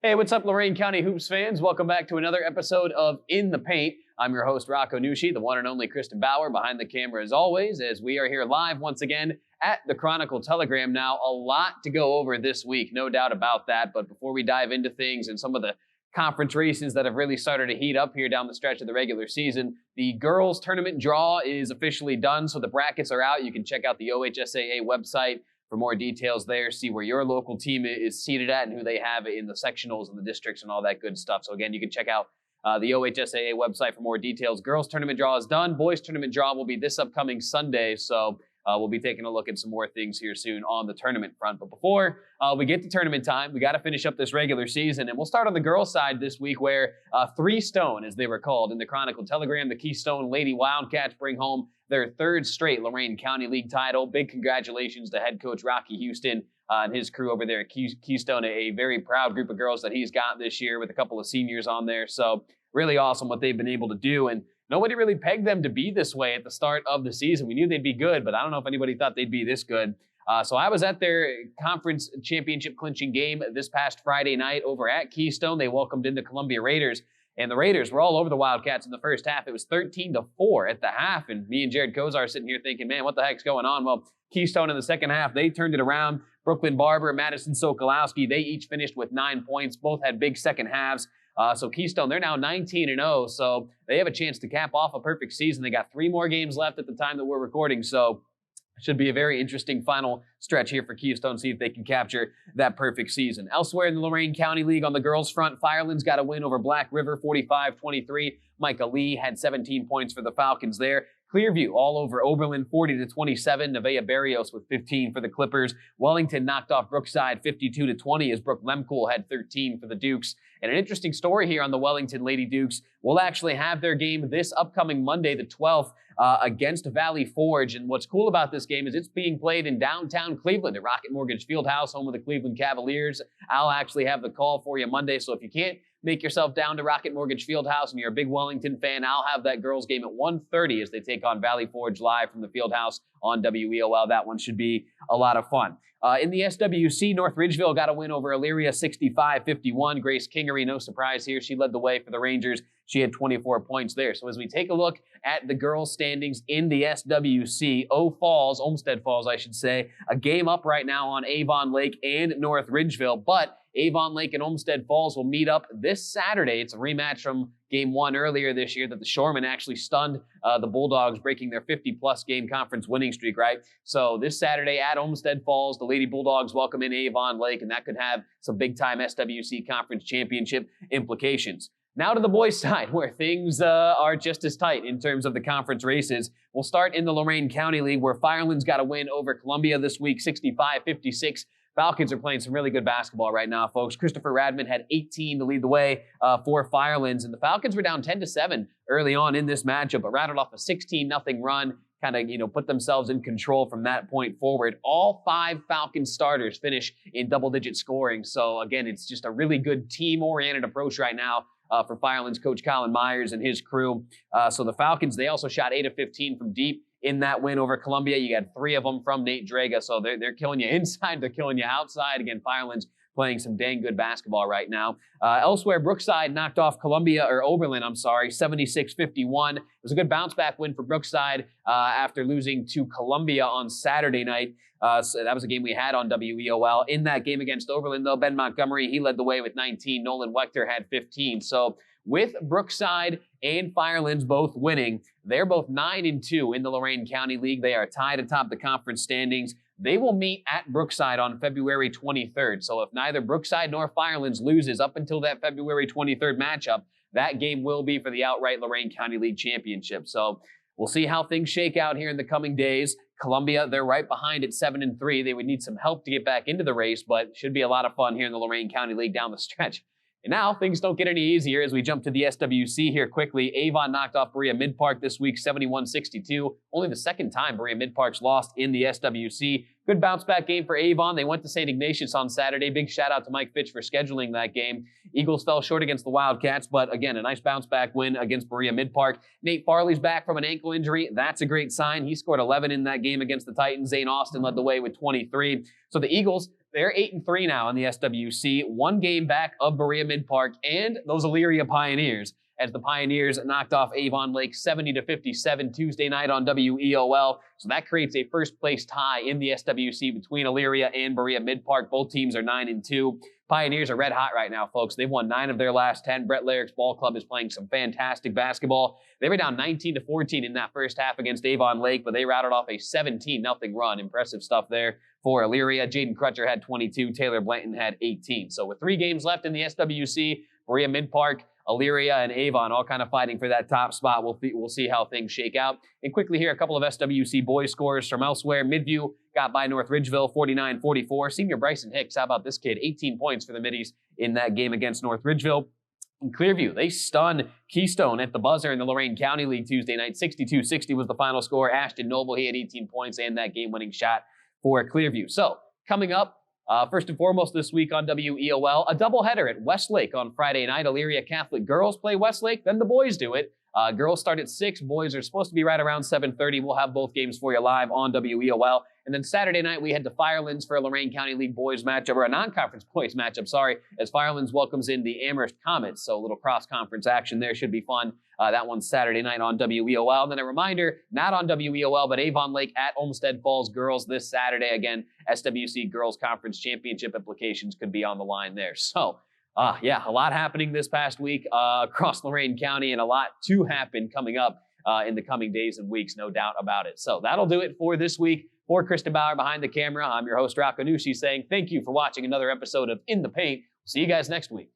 Hey, what's up, Lorain County Hoops fans? Welcome back to another episode of In the Paint. I'm your host, Rocco Nushi, the one and only Kristen Bauer behind the camera as always, as we are here live once again at the Chronicle Telegram. Now, a lot to go over this week, no doubt about that. But before we dive into things and some of the conference races that have really started to heat up here down the stretch of the regular season, the girls tournament draw is officially done, so the brackets are out. You can check out the OHSAA website for more details there, see where your local team is seated at and who they have in the sectionals and the districts and all that good stuff. So again, you can check out the OHSAA website for more details. Girls tournament draw is done. Boys tournament draw will be this upcoming Sunday. So we'll be taking a look at some more things here soon on the tournament front. But before we get to tournament time, we got to finish up this regular season. And we'll start on the girls' side this week where Three Stone, as they were called in the Chronicle Telegram, the Keystone Lady Wildcats bring home their third straight Lorain County League title. Big congratulations to head coach Rocky Houston and his crew over there at Keystone, a very proud group of girls that he's got this year with a couple of seniors on there. So really awesome what they've been able to do. And nobody really pegged them to be this way at the start of the season. We knew they'd be good, but I don't know if anybody thought they'd be this good. So I was at their conference championship clinching game this past Friday night over at Keystone. They welcomed in the Columbia Raiders. And the Raiders were all over the Wildcats in the first half. It was 13-4 at the half. And me and Jared Kozar sitting here thinking, man, what the heck's going on? Well, Keystone in the second half, they turned it around. Brooklyn Barber, Madison Sokolowski, they each finished with 9 points. Both had big second halves. So Keystone, they're now 19-0. So they have a chance to cap off a perfect season. They got 3 more games left at the time that we're recording. So should be a very interesting final stretch here for Keystone, see if they can capture that perfect season. Elsewhere in the Lorain County League on the girls' front, Firelands got a win over Black River, 45-23. Micah Lee had 17 points for the Falcons there. Clearview all over Oberlin, 40-27. Nevaeh Barrios with 15 for the Clippers. Wellington knocked off Brookside 52-20 as Brooke Lemcool had 13 for the Dukes. And an interesting story here on the Wellington Lady Dukes. We'll actually have their game this upcoming Monday, the 12th, against Valley Forge. And what's cool about this game is it's being played in downtown Cleveland at Rocket Mortgage Fieldhouse, home of the Cleveland Cavaliers. I'll actually have the call for you Monday, so if you can't make yourself down to Rocket Mortgage Fieldhouse and you're a big Wellington fan, I'll have that girls game at 1:30 as they take on Valley Forge live from the Fieldhouse on WEOL. That one should be a lot of fun. In the SWC, North Ridgeville got a win over Elyria 65-51. Grace Kingery, no surprise here. She led the way for the Rangers. She had 24 points there. So as we take a look at the girls' standings in the SWC, Olmsted Falls, I should say, a game up right now on Avon Lake and North Ridgeville. But Avon Lake and Olmsted Falls will meet up this Saturday. It's a rematch from game 1 earlier this year that the Shoremen actually stunned the Bulldogs, breaking their 50-plus game conference winning streak, right? So this Saturday at Olmsted Falls, the Lady Bulldogs welcome in Avon Lake, and that could have some big-time SWC conference championship implications. Now to the boys' side, where things are just as tight in terms of the conference races. We'll start in the Lorain County League, where Firelands got a win over Columbia this week, 65-56. Falcons are playing some really good basketball right now, folks. Christopher Radman had 18 to lead the way for Firelands, and the Falcons were down 10-7 early on in this matchup, but rattled off a 16-0 run, kind of, put themselves in control from that point forward. All 5 Falcons starters finish in double-digit scoring, so again, it's just a really good team-oriented approach right now for Firelands coach Colin Myers and his crew. So the Falcons, they also shot 8 of 15 from deep in that win over Columbia. You got 3 of them from Nate Draga, so they're killing you inside, they're killing you outside. Again, Firelands playing some dang good basketball right now. Elsewhere, Brookside knocked off Oberlin, 76-51. It was a good bounce-back win for Brookside after losing to Columbia on Saturday night. So that was a game we had on WEOL. In that game against Oberlin, though, Ben Montgomery, he led the way with 19. Nolan Wechter had 15. So with Brookside and Firelands both winning, they're both 9-2 in the Lorain County League. They are tied atop the conference standings. They will meet at Brookside on February 23rd. So if neither Brookside nor Firelands loses up until that February 23rd matchup, that game will be for the outright Lorain County League championship. So we'll see how things shake out here in the coming days. Columbia, they're right behind at 7-3. They would need some help to get back into the race, but should be a lot of fun here in the Lorain County League down the stretch. And now things don't get any easier as we jump to the SWC here quickly. Avon knocked off Berea Mid-Park this week, 71-62. Only the second time Berea Mid-Park's lost in the SWC. Good bounce-back game for Avon. They went to St. Ignatius on Saturday. Big shout-out to Mike Fitch for scheduling that game. Eagles fell short against the Wildcats, but again, a nice bounce-back win against Berea Mid-Park. Nate Farley's back from an ankle injury. That's a great sign. He scored 11 in that game against the Titans. Zane Austin led the way with 23. So the Eagles, they're 8-3 now in the SWC, 1 game back of Berea Mid-Park and those Elyria Pioneers, as the Pioneers knocked off Avon Lake 70-57 Tuesday night on WEOL. So that creates a first-place tie in the SWC between Elyria and Berea Mid-Park. Both teams are 9-2. Pioneers are red hot right now, folks. They've won 9 of their last 10. Brett Larrick's ball club is playing some fantastic basketball. They were down 19-14 in that first half against Avon Lake, but they routed off a 17-0 run. Impressive stuff there for Elyria. Jaden Crutcher had 22. Taylor Blanton had 18. So with 3 games left in the SWC, Berea Mid-Park, Elyria, and Avon all kind of fighting for that top spot. We'll see how things shake out. And quickly here, a couple of SWC boys scores from elsewhere. Midview got by North Ridgeville 49-44. Senior Bryson Hicks, how about this kid? 18 points for the Middies in that game against North Ridgeville. In Clearview, they stunned Keystone at the buzzer in the Lorain County League Tuesday night. 62-60 was the final score. Ashton Noble, he had 18 points and that game-winning shot for Clearview. So coming up, first and foremost this week on WEOL, a doubleheader at Westlake on Friday night. Elyria Catholic girls play Westlake, then the boys do it. Girls start at 6, boys are supposed to be right around 7:30. We'll have both games for you live on WEOL. And then Saturday night, we head to Firelands for a Lorain County League boys matchup, or a non-conference boys matchup, as Firelands welcomes in the Amherst Comets. So a little cross-conference action there should be fun. That one's Saturday night on WEOL. And then a reminder, not on WEOL, but Avon Lake at Olmsted Falls girls this Saturday. Again, SWC Girls Conference Championship implications could be on the line there. So, yeah, a lot happening this past week across Lorain County, and a lot to happen coming up in the coming days and weeks, no doubt about it. So that'll do it for this week. For Kristen Bauer behind the camera, I'm your host, Rocco Nucci, saying thank you for watching another episode of In the Paint. See you guys next week.